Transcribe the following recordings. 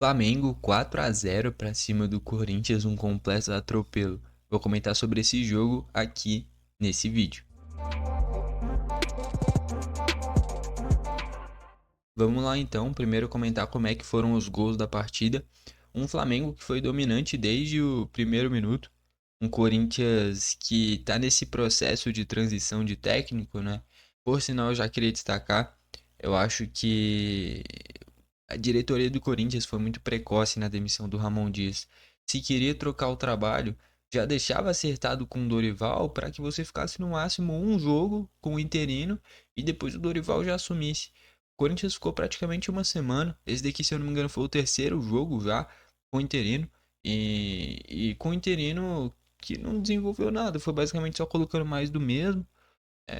Flamengo 4-0 para cima do Corinthians, um completo atropelo. Vou comentar sobre esse jogo aqui nesse vídeo. Vamos lá então, primeiro comentar como é que foram os gols da partida. Um Flamengo que foi dominante desde o primeiro minuto, um Corinthians que está nesse processo de transição de técnico, né? Por sinal, eu já queria destacar, eu acho que a diretoria do Corinthians foi muito precoce na demissão do Ramon Dias. Se queria trocar o trabalho, já deixava acertado com o Dorival para que você ficasse no máximo um jogo com o interino e depois o Dorival já assumisse. O Corinthians ficou praticamente uma semana. Esse daqui, se eu não me engano, foi o terceiro jogo já com o interino. E com o interino que não desenvolveu nada. Foi basicamente só colocando mais do mesmo.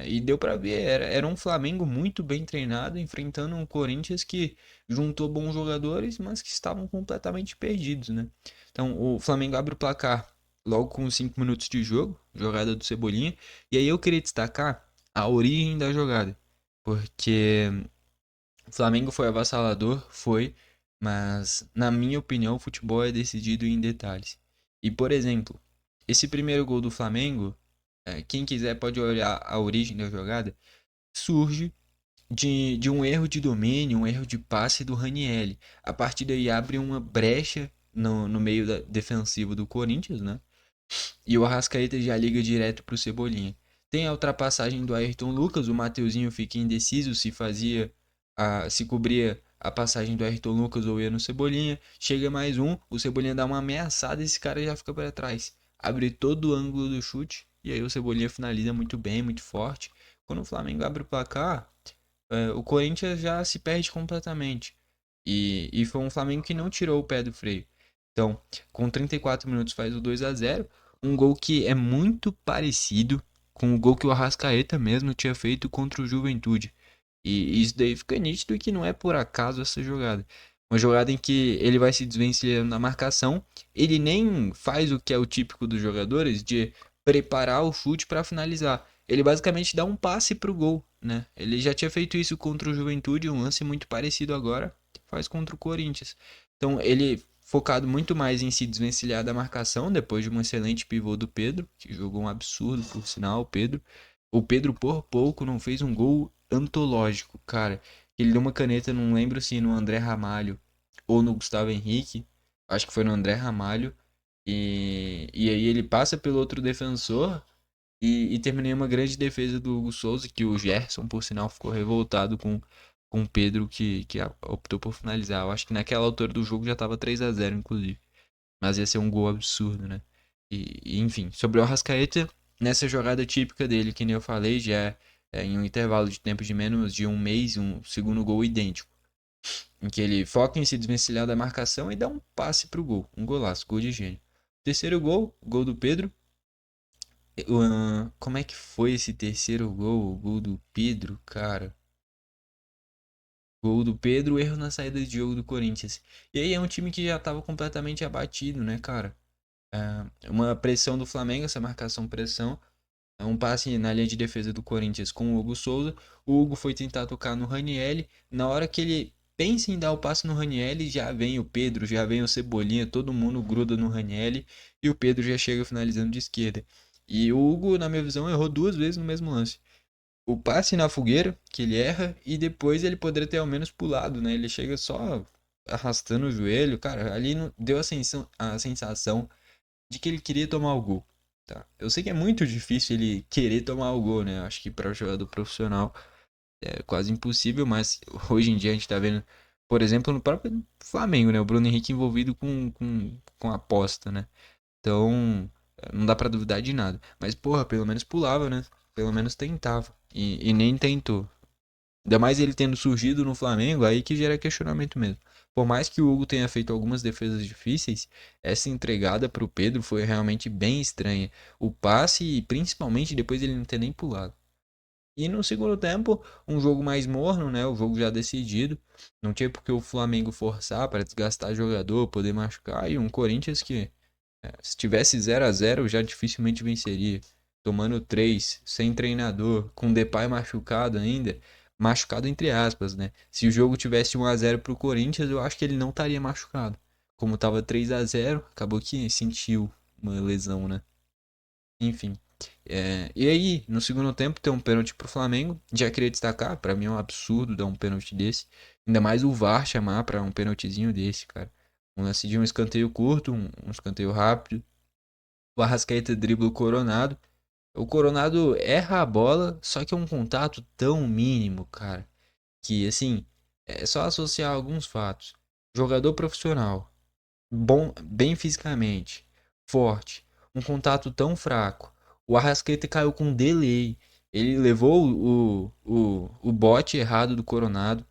E deu pra ver, era um Flamengo muito bem treinado, enfrentando um Corinthians que juntou bons jogadores, mas que estavam completamente perdidos, né? Então, o Flamengo abre o placar logo com 5 minutos de jogo, jogada do Cebolinha, e aí eu queria destacar a origem da jogada, porque o Flamengo foi avassalador, foi, mas na minha opinião o futebol é decidido em detalhes. E, por exemplo, esse primeiro gol do Flamengo, quem quiser pode olhar a origem da jogada, surge de um erro de domínio, um erro de passe do Ranieri. A partir daí abre uma brecha no meio defensivo do Corinthians, né? E o Arrascaeta já liga direto pro Cebolinha. Tem a ultrapassagem do Ayrton Lucas, o Mateuzinho fica indeciso se cobria a passagem do Ayrton Lucas ou ia no Cebolinha. Chega mais um, o Cebolinha dá uma ameaçada e esse cara já fica para trás. Abre todo o ângulo do chute e aí o Cebolinha finaliza muito bem, muito forte. Quando o Flamengo abre o placar, o Corinthians já se perde completamente. E foi um Flamengo que não tirou o pé do freio. Então, com 34 minutos faz o 2-0. Um gol que é muito parecido com o gol que o Arrascaeta mesmo tinha feito contra o Juventude. E isso daí fica nítido que não é por acaso essa jogada. Uma jogada em que ele vai se desvencilhando na marcação. Ele nem faz o que é o típico dos jogadores de preparar o chute para finalizar. Ele basicamente dá um passe pro gol, né? Ele já tinha feito isso contra o Juventude, um lance muito parecido agora faz contra o Corinthians. Então ele focado muito mais em se desvencilhar da marcação depois de um excelente pivô do Pedro, que jogou um absurdo por sinal, o Pedro. O Pedro por pouco não fez um gol antológico, cara. Ele deu uma caneta, não lembro se no André Ramalho ou no Gustavo Henrique. Acho que foi no André Ramalho. E aí ele passa pelo outro defensor e terminei uma grande defesa do Hugo Souza, que o Gerson, por sinal, ficou revoltado com o Pedro, que optou por finalizar. Eu acho que naquela altura do jogo já estava 3-0 inclusive. Mas ia ser um gol absurdo, né? Enfim, sobre o Arrascaeta, nessa jogada típica dele, que nem eu falei, já em um intervalo de tempo de menos de um mês, um segundo gol idêntico. Em que ele foca em se desvencilhar da marcação e dá um passe pro gol. Um golaço, gol de gênio. Terceiro gol, gol do Pedro. Como é que foi esse terceiro gol? O gol do Pedro, cara. Gol do Pedro, erro na saída de jogo do Corinthians. E aí é um time que já estava completamente abatido, né, cara? Uma pressão do Flamengo, essa marcação pressão. Um passe na linha de defesa do Corinthians com o Hugo Souza. O Hugo foi tentar tocar no Ranieri. Na hora que ele pensa em dar o passe no Ranieri, já vem o Pedro, já vem o Cebolinha, todo mundo gruda no Ranieri. E o Pedro já chega finalizando de esquerda. E o Hugo, na minha visão, errou duas vezes no mesmo lance. O passe na fogueira, que ele erra, e depois ele poderia ter ao menos pulado, né? Ele chega só arrastando o joelho. Cara, ali deu a sensação de que ele queria tomar o gol. Tá? Eu sei que é muito difícil ele querer tomar o gol, né? Acho que para o jogador profissional é quase impossível, mas hoje em dia a gente tá vendo, por exemplo, no próprio Flamengo, né? O Bruno Henrique envolvido com aposta, né? Então, não dá pra duvidar de nada. Mas, porra, pelo menos pulava, né? Pelo menos tentava. E nem tentou. Ainda mais ele tendo surgido no Flamengo, aí que gera questionamento mesmo. Por mais que o Hugo tenha feito algumas defesas difíceis, essa entregada pro Pedro foi realmente bem estranha. O passe e principalmente depois ele não ter nem pulado. E no segundo tempo, um jogo mais morno, né? O jogo já decidido. Não tinha porque o Flamengo forçar para desgastar jogador, poder machucar. E um Corinthians que, se tivesse 0-0 já dificilmente venceria. Tomando 3 sem treinador, com o Depay machucado ainda. machucado entre aspas, né? Se o jogo tivesse 1-0 pro Corinthians, eu acho que ele não estaria machucado. Como tava 3-0, acabou que sentiu uma lesão, né? Enfim. E aí, no segundo tempo, tem um pênalti pro Flamengo. Já queria destacar, pra mim é um absurdo dar um pênalti desse. Ainda mais o VAR chamar pra um pênaltizinho desse, cara. Um lance de um escanteio curto, um escanteio rápido. O Arrascaeta dribla o Coronado. O Coronado erra a bola, só que é um contato tão mínimo, cara, que assim, é só associar alguns fatos. Jogador profissional, bom, bem fisicamente, forte, um contato tão fraco. O Arrascaeta caiu com delay. Ele levou o bote errado do Coronado,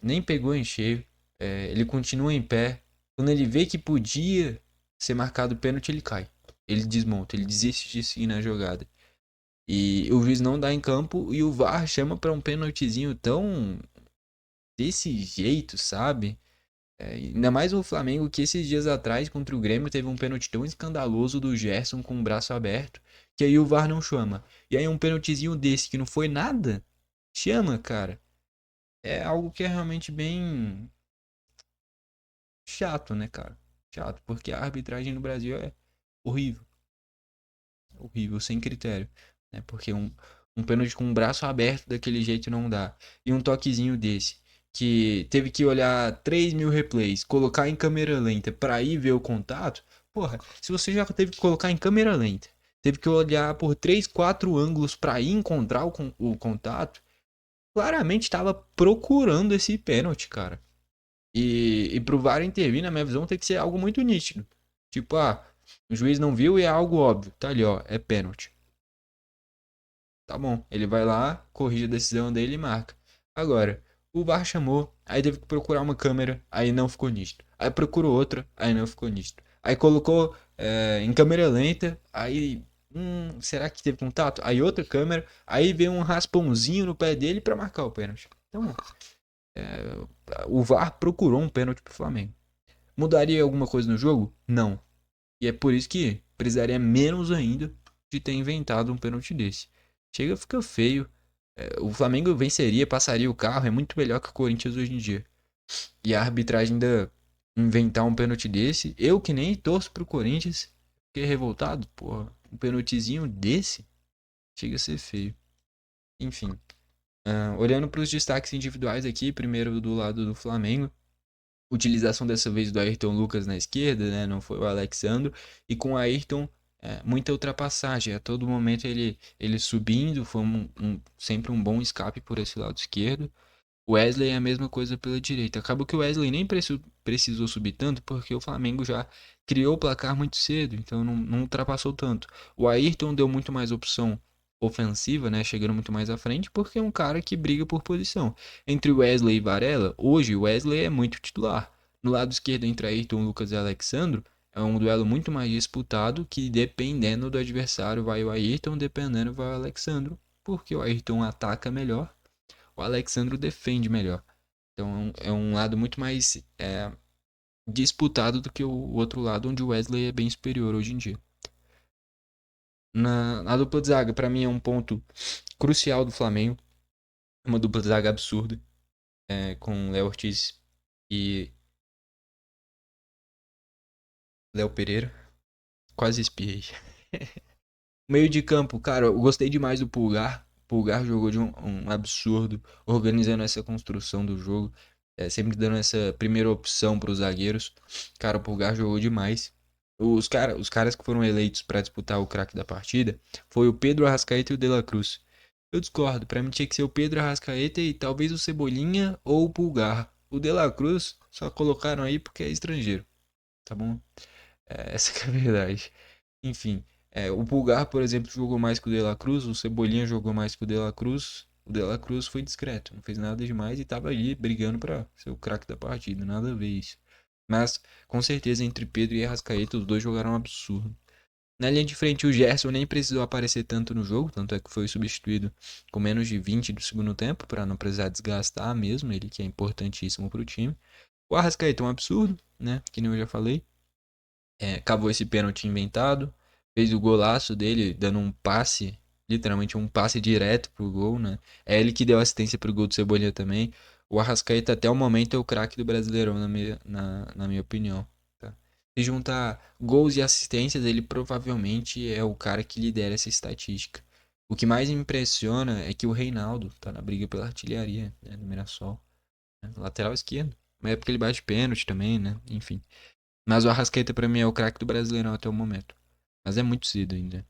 nem pegou em cheio. Ele continua em pé. Quando ele vê que podia ser marcado pênalti, ele cai. Ele desmonta, ele desiste de seguir na jogada. E o juiz não dá em campo e o VAR chama para um pênaltizinho tão desse jeito, sabe? Ainda mais o Flamengo que esses dias atrás contra o Grêmio teve um pênalti tão escandaloso do Gerson com o braço aberto, que aí o VAR não chama. E aí um pênaltizinho desse que não foi nada, chama, cara. É algo que é realmente bem chato, né, cara? Chato, porque a arbitragem no Brasil é horrível. Horrível, sem critério. Né? Porque um pênalti com o braço aberto daquele jeito não dá. E um toquezinho desse, que teve que olhar 3.000 replays, colocar em câmera lenta pra ir ver o contato. Porra, se você já teve que colocar em câmera lenta, teve que olhar por 3, 4 ângulos pra ir encontrar o contato, claramente estava procurando esse pênalti, cara. E pro VAR intervir, na minha visão, tem que ser algo muito nítido. Tipo, o juiz não viu e é algo óbvio. Tá ali, ó, é pênalti. Tá bom. Ele vai lá, corrige a decisão dele e marca. Agora, o VAR chamou, aí teve que procurar uma câmera, aí não ficou nítido. Aí procurou outra, aí não ficou nítido. Aí colocou em câmera lenta, aí. Será que teve contato? Aí outra câmera, aí veio um raspãozinho no pé dele pra marcar o pênalti. Então, o VAR procurou um pênalti pro Flamengo. Mudaria alguma coisa no jogo? Não. E é por isso que precisaria menos ainda de ter inventado um pênalti desse. Chega, fica feio. O Flamengo venceria, passaria o carro, é muito melhor que o Corinthians hoje em dia. E a arbitragem ainda inventar um pênalti desse, eu que nem torço pro Corinthians, fiquei revoltado, porra. Um pênaltizinho desse chega a ser feio. Enfim, olhando para os destaques individuais aqui, primeiro do lado do Flamengo, utilização dessa vez do Ayrton Lucas na esquerda, né? Não foi o Alexandro. E com o Ayrton, muita ultrapassagem. A todo momento ele subindo, foi sempre um bom escape por esse lado esquerdo. O Wesley é a mesma coisa pela direita. Acabou que o Wesley nem precisou subir tanto, porque o Flamengo já criou o placar muito cedo, então não ultrapassou tanto. O Ayrton deu muito mais opção ofensiva, né, chegando muito mais à frente, porque é um cara que briga por posição. Entre Wesley e Varela, hoje o Wesley é muito titular. No lado esquerdo, entre Ayrton, Lucas e Alexandro, é um duelo muito mais disputado, que dependendo do adversário vai o Ayrton, dependendo vai o Alexandro, porque o Ayrton ataca melhor, o Alexandro defende melhor. Então é um lado muito mais disputado do que o outro lado, onde o Wesley é bem superior hoje em dia. Na dupla de zaga, para mim é um ponto crucial do Flamengo. Uma dupla de zaga absurda, com Léo Ortiz e Léo Pereira. Quase espiei. Meio de campo, cara, eu gostei demais do Pulgar. O Pulgar jogou de um absurdo, organizando essa construção do jogo, sempre dando essa primeira opção para os zagueiros. Cara, o Pulgar jogou demais. Os caras que foram eleitos para disputar o craque da partida foi o Pedro Arrascaeta e o De La Cruz. Eu discordo, para mim tinha que ser o Pedro Arrascaeta e talvez o Cebolinha ou o Pulgar. O De La Cruz só colocaram aí porque é estrangeiro, tá bom? Essa que é a verdade. Enfim, o Pulgar, por exemplo, jogou mais que o De La Cruz, o Cebolinha jogou mais que o De La Cruz. O De La Cruz foi discreto, não fez nada demais e tava ali brigando pra ser o craque da partida, nada a ver isso. Mas, com certeza, entre Pedro e Arrascaeta, os dois jogaram um absurdo. Na linha de frente, o Gerson nem precisou aparecer tanto no jogo, tanto é que foi substituído com menos de 20 do segundo tempo, para não precisar desgastar mesmo, ele que é importantíssimo pro time. O Arrascaeta é um absurdo, né? Que nem eu já falei. Cavou esse pênalti inventado, fez o golaço dele dando um passe. literalmente um passe direto pro gol, né? É ele que deu assistência pro gol do Cebolinha também. O Arrascaeta até o momento é o craque do Brasileirão, na minha opinião. Tá? Se juntar gols e assistências, ele provavelmente é o cara que lidera essa estatística. O que mais me impressiona é que o Reinaldo tá na briga pela artilharia, né, do Mirassol, né? Lateral esquerdo. Mas é porque ele bate pênalti também, né? Enfim. Mas o Arrascaeta pra mim é o craque do Brasileirão até o momento. Mas é muito cedo ainda.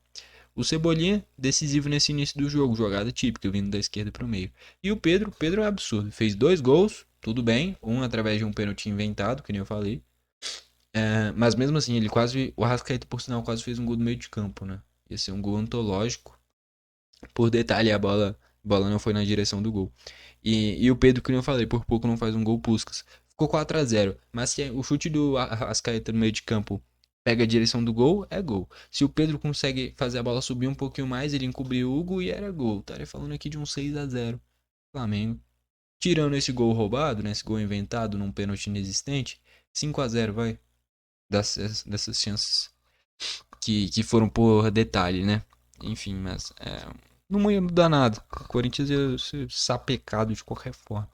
O Cebolinha, decisivo nesse início do jogo, jogada típica, vindo da esquerda para o meio. E o Pedro é um absurdo. Fez 2 gols, tudo bem, um através de um pênalti inventado, que nem eu falei. Mas mesmo assim, ele quase. O Arrascaeta, por sinal, quase fez um gol do meio de campo, né? Ia ser um gol antológico. Por detalhe, a bola não foi na direção do gol. E o Pedro, que nem eu falei, por pouco não faz um gol Puskás. Ficou 4-0. Mas se o chute do Arrascaeta no meio de campo pega a direção do gol, é gol. Se o Pedro consegue fazer a bola subir um pouquinho mais, ele encobriu o Hugo e era gol. Estaria falando aqui de um 6-0 Flamengo. Tirando esse gol roubado, né? Esse gol inventado num pênalti inexistente, 5-0 vai. Dessas chances que foram por detalhe, né? Enfim, mas não ia mudar nada. O Corinthians ia ser sapecado de qualquer forma.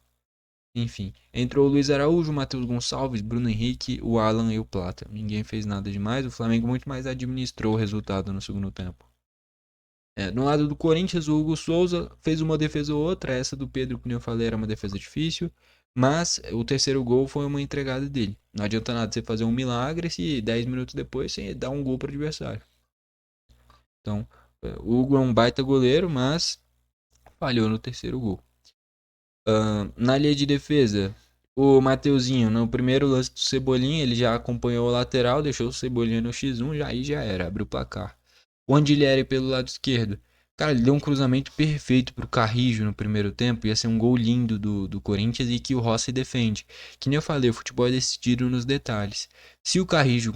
Enfim, entrou o Luiz Araújo, o Matheus Gonçalves, Bruno Henrique, o Alan e o Plata. Ninguém fez nada demais, o Flamengo muito mais administrou o resultado no segundo tempo. No lado do Corinthians, o Hugo Souza fez uma defesa ou outra. Essa do Pedro, como eu falei, era uma defesa difícil. Mas o terceiro gol foi uma entregada dele. Não adianta nada você fazer um milagre se 10 minutos depois você dá um gol para o adversário. Então, o Hugo é um baita goleiro, mas falhou no terceiro gol. Na linha de defesa, o Mateuzinho, no primeiro lance do Cebolinha, ele já acompanhou o lateral, deixou o Cebolinha no X1, aí já era, abriu o placar. O Andilleri pelo lado esquerdo. Cara, ele deu um cruzamento perfeito pro Carrijo no primeiro tempo. Ia ser um gol lindo do Corinthians e que o Rossi defende. Que nem eu falei, o futebol é decidido nos detalhes. Se o Carrijo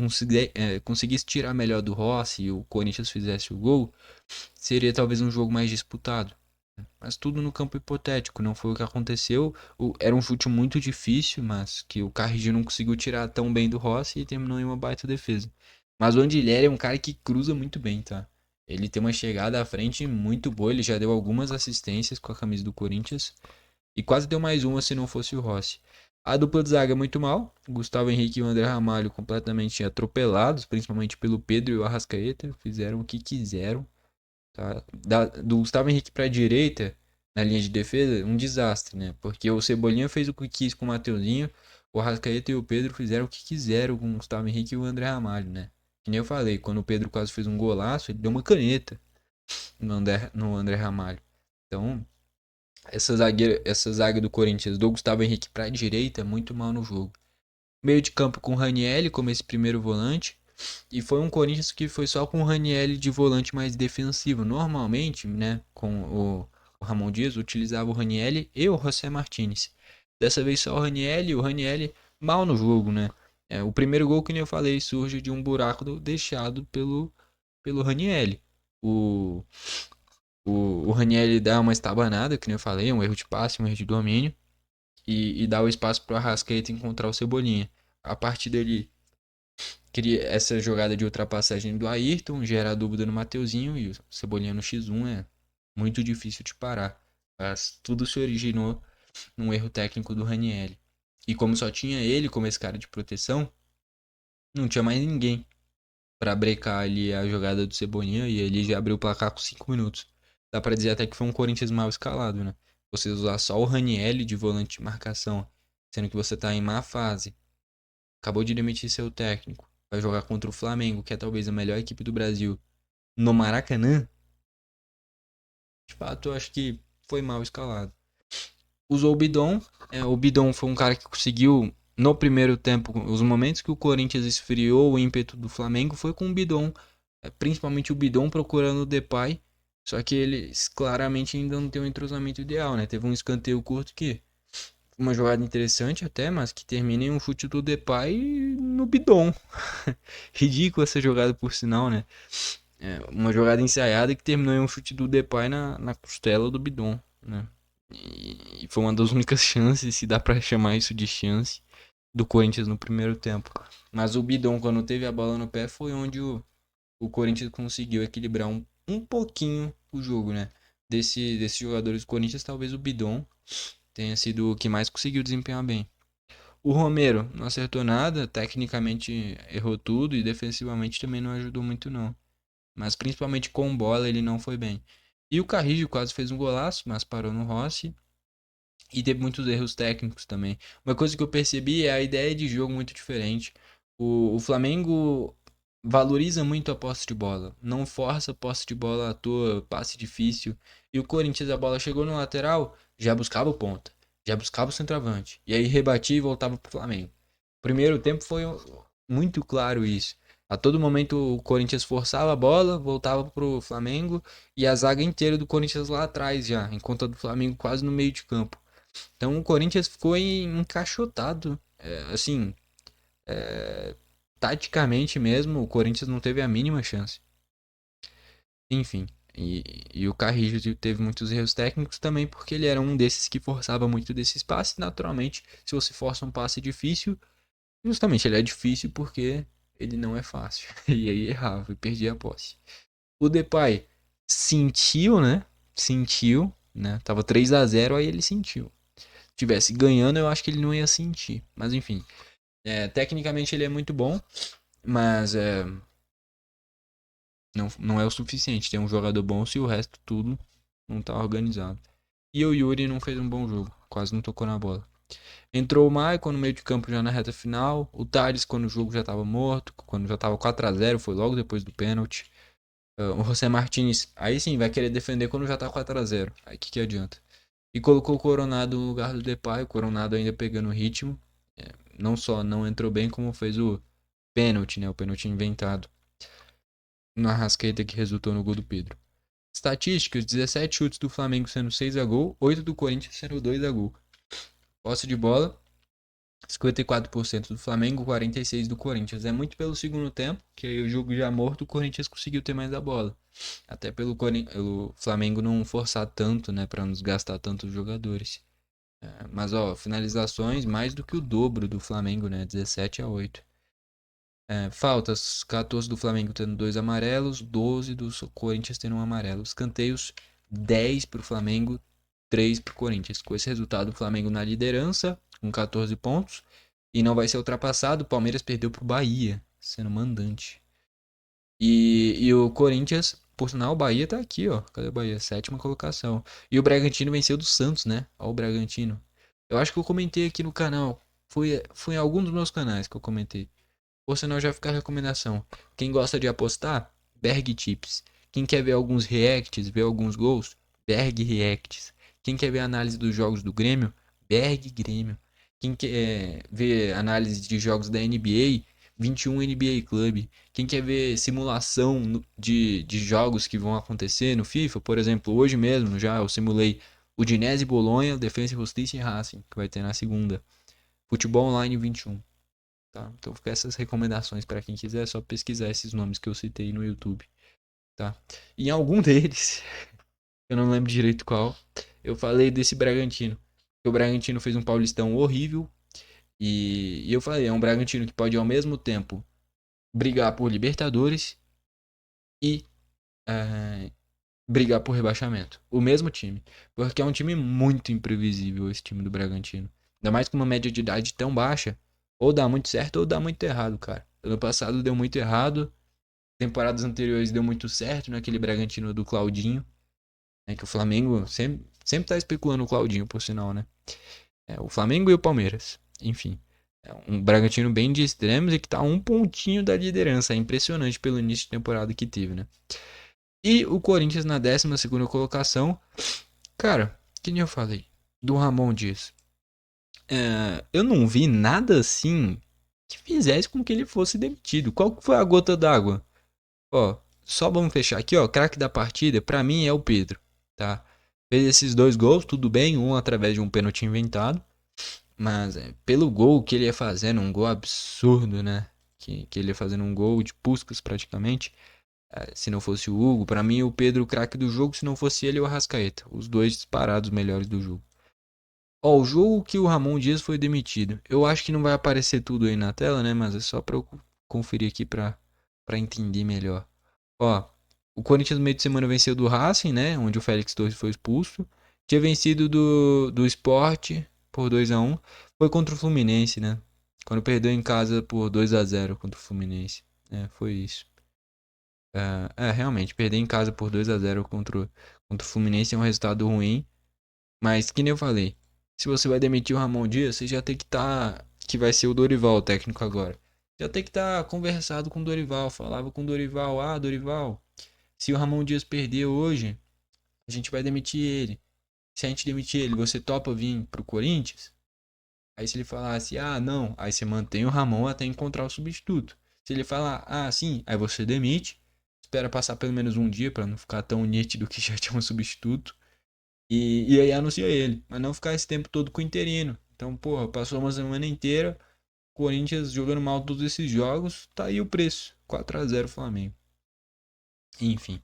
conseguisse tirar melhor do Rossi e o Corinthians fizesse o gol, seria talvez um jogo mais disputado. Mas tudo no campo hipotético, não foi o que aconteceu. Era um chute muito difícil, mas que o Carrijo não conseguiu tirar tão bem do Rossi e terminou em uma baita defesa. Mas o Andilleri é um cara que cruza muito bem, tá? Ele tem uma chegada à frente muito boa, ele já deu algumas assistências com a camisa do Corinthians e quase deu mais uma se não fosse o Rossi. A dupla de zaga é muito mal. Gustavo Henrique e o André Ramalho completamente atropelados, principalmente pelo Pedro e o Arrascaeta. Fizeram o que quiseram. Tá? Do Gustavo Henrique para a direita, na linha de defesa, um desastre, né? Porque o Cebolinha fez o que quis com o Mateuzinho, o Arrascaeta e o Pedro fizeram o que quiseram com o Gustavo Henrique e o André Ramalho, né? Que nem eu falei, quando o Pedro quase fez um golaço, ele deu uma caneta no André Ramalho. Então, essa zaga do Corinthians, do Gustavo Henrique para a direita, é muito mal no jogo. Meio de campo com o Ranielli como esse primeiro volante. E foi um Corinthians que foi só com o Ranielli de volante mais defensivo. Normalmente, né, com o Ramon Dias, utilizava o Ranielli e o José Martinez. Dessa vez só o Ranielli mal no jogo, né? O primeiro gol que nem eu falei surge de um buraco deixado pelo Ranielli. O, o Ranielli dá uma estabanada, que nem eu falei, um erro de passe, um erro de domínio, e dá o espaço para o Arrascaeta encontrar o Cebolinha. A partir dele cria essa jogada de ultrapassagem do Ayrton, gera a dúvida no Mateuzinho e o Cebolinha no X1 é muito difícil de parar. Mas tudo se originou num erro técnico do Ranieri. E como só tinha ele como esse cara de proteção, não tinha mais ninguém para brecar ali a jogada do Cebolinha e ele já abriu o placar com 5 minutos. Dá para dizer até que foi um Corinthians mal escalado, né? Você usar só o Ranieri de volante de marcação, sendo que você tá em má fase, acabou de demitir seu técnico, vai jogar contra o Flamengo, que é talvez a melhor equipe do Brasil, no Maracanã, de fato eu acho que foi mal escalado. Usou o Bidon foi um cara que conseguiu, no primeiro tempo, os momentos que o Corinthians esfriou o ímpeto do Flamengo foi com o Bidon, principalmente o Bidon procurando o Depay, só que eles claramente ainda não tem um entrosamento ideal, né? Teve um escanteio curto que uma jogada interessante até, mas que termina em um chute do Depay no bidon. Ridícula essa jogada por sinal, né? Uma jogada ensaiada que terminou em um chute do Depay na costela do bidon, né? E foi uma das únicas chances, se dá pra chamar isso de chance, do Corinthians no primeiro tempo. Mas o bidon, quando teve a bola no pé, foi onde o Corinthians conseguiu equilibrar um pouquinho o jogo, né? Desses jogadores do Corinthians, talvez o Bidon tenha sido o que mais conseguiu desempenhar bem. O Romero não acertou nada, tecnicamente errou tudo e defensivamente também não ajudou muito não. Mas principalmente com bola ele não foi bem. E o Carrillo quase fez um golaço, mas parou no Rossi. E teve muitos erros técnicos também. Uma coisa que eu percebi é a ideia de jogo muito diferente. O Flamengo valoriza muito a posse de bola. Não força a posse de bola à toa, passe difícil. E o Corinthians, a bola chegou no lateral, já buscava o ponta. Já buscava o centroavante. E aí rebatia e voltava pro Flamengo. Primeiro tempo foi muito claro isso. A todo momento o Corinthians forçava a bola, voltava pro Flamengo e a zaga inteira do Corinthians lá atrás já, enquanto a do Flamengo quase no meio de campo. Então o Corinthians ficou encaixotado. Assim, taticamente mesmo, o Corinthians não teve a mínima chance. Enfim, e o Carrillo teve muitos erros técnicos também, porque ele era um desses que forçava muito desse espaço. Naturalmente, se você força um passe difícil, justamente ele é difícil porque ele não é fácil. E aí errava e perdia a posse. O Depay sentiu, né? Sentiu, né? Tava 3-0, aí ele sentiu. Tivesse ganhando, eu acho que ele não ia sentir. Mas enfim, tecnicamente ele é muito bom, mas não é o suficiente. Tem um jogador bom se o resto tudo não tá organizado. E o Yuri não fez um bom jogo, quase não tocou na bola. Entrou o Maicon no meio de campo já na reta final. O Thales quando o jogo já estava morto, quando já estava 4-0, foi logo depois do pênalti. O José Martins, aí sim, vai querer defender quando já tá 4-0. Aí o que adianta? E colocou o Coronado no lugar do Depay, o Coronado ainda pegando o ritmo. Não só não entrou bem, como fez o pênalti, né? O pênalti inventado na Arrascaeta que resultou no gol do Pedro. Estatísticas: 17 chutes do Flamengo sendo 6 a gol, 8 do Corinthians sendo 2 a gol. Posse de bola: 54% do Flamengo, 46% do Corinthians. É muito pelo segundo tempo, que aí o jogo já morto, o Corinthians conseguiu ter mais a bola. Até pelo o Flamengo não forçar tanto, né, para não desgastar tanto os jogadores. Mas ó, finalizações mais do que o dobro do Flamengo, né, 17-8. Faltas: 14 do Flamengo tendo 2 amarelos, 12 do Corinthians tendo um amarelo. Escanteios: 10 para o Flamengo, 3 para o Corinthians. Com esse resultado, o Flamengo na liderança, com 14 pontos. E não vai ser ultrapassado. O Palmeiras perdeu para o Bahia, sendo mandante. E o Corinthians, por sinal, o Bahia tá aqui, ó. Cadê o Bahia? Sétima colocação. E o Bragantino venceu do Santos, né? Ó, o Bragantino. Eu acho que eu comentei aqui no canal. Foi em algum dos meus canais que eu comentei. Ou senão já fica a recomendação. Quem gosta de apostar, Berg Tips. Quem quer ver alguns reacts, ver alguns gols, Berg Reacts. Quem quer ver análise dos jogos do Grêmio, Berg Grêmio. Quem quer ver análise de jogos da NBA, 21 NBA Club. Quem quer ver simulação de jogos que vão acontecer no FIFA, por exemplo, hoje mesmo já eu simulei Udinese e Bolonha, Defensa e Justiça e Racing, que vai ter na segunda. Futebol Online 21. Tá? Então fica essas recomendações para quem quiser, é só pesquisar esses nomes que eu citei no YouTube, tá? Em algum deles, eu não lembro direito qual, eu falei desse Bragantino. O Bragantino fez um Paulistão horrível e eu falei, é um Bragantino que pode ao mesmo tempo brigar por Libertadores e é, brigar por rebaixamento. O mesmo time, porque é um time muito imprevisível esse time do Bragantino. Ainda mais com uma média de idade tão baixa, ou dá muito certo ou dá muito errado, cara. Ano passado deu muito errado, temporadas anteriores deu muito certo naquele Bragantino do Claudinho, né, que o Flamengo sempre tá especulando o Claudinho, por sinal, né? O Flamengo e o Palmeiras, enfim. É um Bragantino bem de extremos e que tá a um pontinho da liderança. É impressionante pelo início de temporada que teve, né? E o Corinthians na 12ª colocação. Cara, que nem eu falei, do Ramon Dias. Eu não vi nada assim que fizesse com que ele fosse demitido. Qual que foi a gota d'água? Ó, só vamos fechar aqui, ó. Craque da partida, pra mim é o Pedro, tá? Fez esses 2 gols, tudo bem, um através de um pênalti inventado, mas pelo gol que ele ia fazendo, um gol absurdo, né? Que ele ia fazendo um gol de Puskás praticamente. Se não fosse o Hugo, pra mim o Pedro o craque do jogo, se não fosse ele o Arrascaeta, os dois disparados melhores do jogo. Ó, o jogo que o Ramon Dias foi demitido. Eu acho que não vai aparecer tudo aí na tela, né? Mas é só pra eu conferir aqui pra entender melhor. Ó, O Corinthians no meio de semana venceu do Racing, né? Onde o Félix Torres foi expulso. Tinha vencido do Sport por 2-1. Foi contra o Fluminense, né? Quando perdeu em casa por 2-0 contra o Fluminense. É, foi isso. Realmente, perder em casa por 2-0 contra o Fluminense é um resultado ruim. Mas, que nem eu falei, se você vai demitir o Ramon Dias, você já tem que estar. Que vai ser o Dorival, o técnico agora. Já tem que estar conversado com o Dorival. Falava com o Dorival: ah, Dorival, se o Ramon Dias perder hoje, a gente vai demitir ele. Se a gente demitir ele, você topa vir pro Corinthians? Aí se ele falasse, ah, não, aí você mantém o Ramon até encontrar o substituto. Se ele falar, ah, sim, aí você demite. Espera passar pelo menos um dia para não ficar tão nítido que já tinha um substituto. E aí anuncia ele. Mas não ficar esse tempo todo com o interino. Então, porra, passou uma semana inteira. Corinthians jogando mal todos esses jogos. Tá aí o preço. 4-0 Flamengo. Enfim.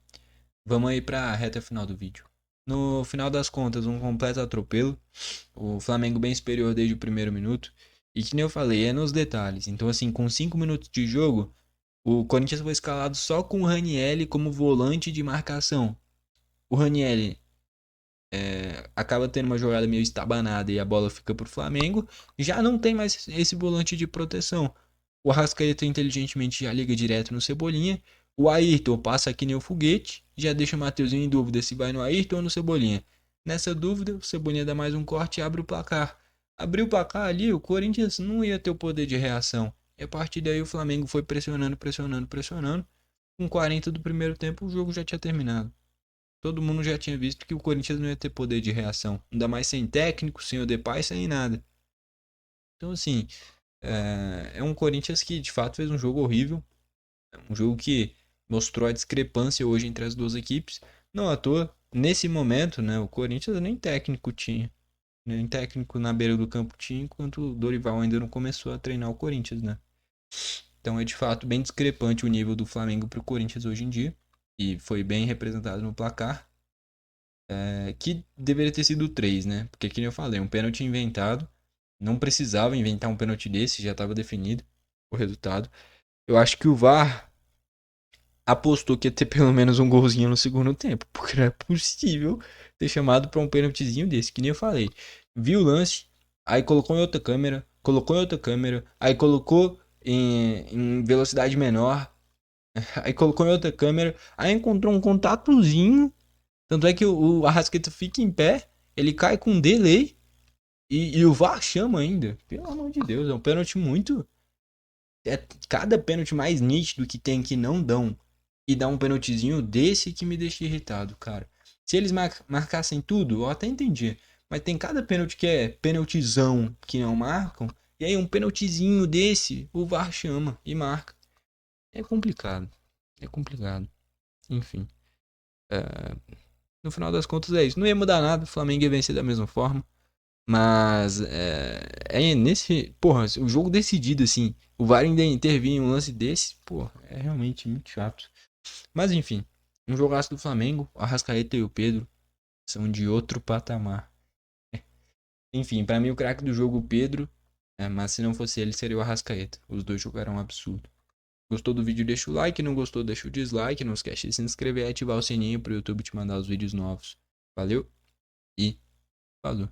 Vamos aí pra reta final do vídeo. No final das contas, um completo atropelo. O Flamengo bem superior desde o primeiro minuto. E que nem eu falei, é nos detalhes. Então, assim, com 5 minutos de jogo, o Corinthians foi escalado só com o Ranieri como volante de marcação. O Ranieri acaba tendo uma jogada meio estabanada e a bola fica pro Flamengo. Já não tem mais esse volante de proteção. O Arrascaeta inteligentemente já liga direto no Cebolinha. O Ayrton passa aqui nem o foguete. Já deixa o Mateuzinho em dúvida se vai no Ayrton ou no Cebolinha. Nessa dúvida, o Cebolinha dá mais um corte e abre o placar. Abriu o placar ali, o Corinthians não ia ter o poder de reação. E a partir daí o Flamengo foi pressionando, pressionando, pressionando. Com 40 do primeiro tempo, o jogo já tinha terminado. Todo mundo já tinha visto que o Corinthians não ia ter poder de reação. Ainda mais sem técnico, sem o Depay, sem nada. Então, assim, é um Corinthians que de fato fez um jogo horrível. Um jogo que mostrou a discrepância hoje entre as duas equipes. Não à toa, nesse momento, né, o Corinthians nem técnico tinha. Nem técnico na beira do campo tinha, enquanto o Dorival ainda não começou a treinar o Corinthians, né? Então é de fato bem discrepante o nível do Flamengo para o Corinthians hoje em dia. E foi bem representado no placar. Que deveria ter sido 3, né? Porque, como eu falei, um pênalti inventado. Não precisava inventar um pênalti desse, já estava definido o resultado. Eu acho que o VAR apostou que ia ter pelo menos um golzinho no segundo tempo, porque não é possível ter chamado para um pênaltizinho desse, que nem eu falei. Viu o lance, aí colocou em outra câmera, aí colocou em velocidade menor, aí colocou em outra câmera, aí encontrou um contatozinho. Tanto é que o Arrascaeta fica em pé, ele cai com delay e o VAR chama ainda. Pelo amor de Deus, é um pênalti muito. É cada pênalti mais nítido que tem que não dão. E dá um pênaltizinho desse que me deixa irritado, cara. Se eles marcassem tudo, eu até entendi. Mas tem cada pênalti que é pênaltizão que não marcam. E aí um pênaltizinho desse, o VAR chama e marca. É complicado. É complicado. Enfim. É, no final das contas é isso. Não ia mudar nada, o Flamengo ia vencer da mesma forma. Mas nesse. Porra, o jogo decidido, assim. O VAR ainda intervir em um lance desse, porra, é realmente muito chato. Mas enfim, um jogaço do Flamengo. O Arrascaeta e o Pedro são de outro patamar. Enfim, pra mim o craque do jogo, o Pedro. Mas se não fosse ele, seria o Arrascaeta. Os dois jogaram um absurdo. Gostou do vídeo, deixa o like. Não gostou, deixa o dislike. Não esquece de se inscrever e ativar o sininho pro YouTube te mandar os vídeos novos. Valeu e falou.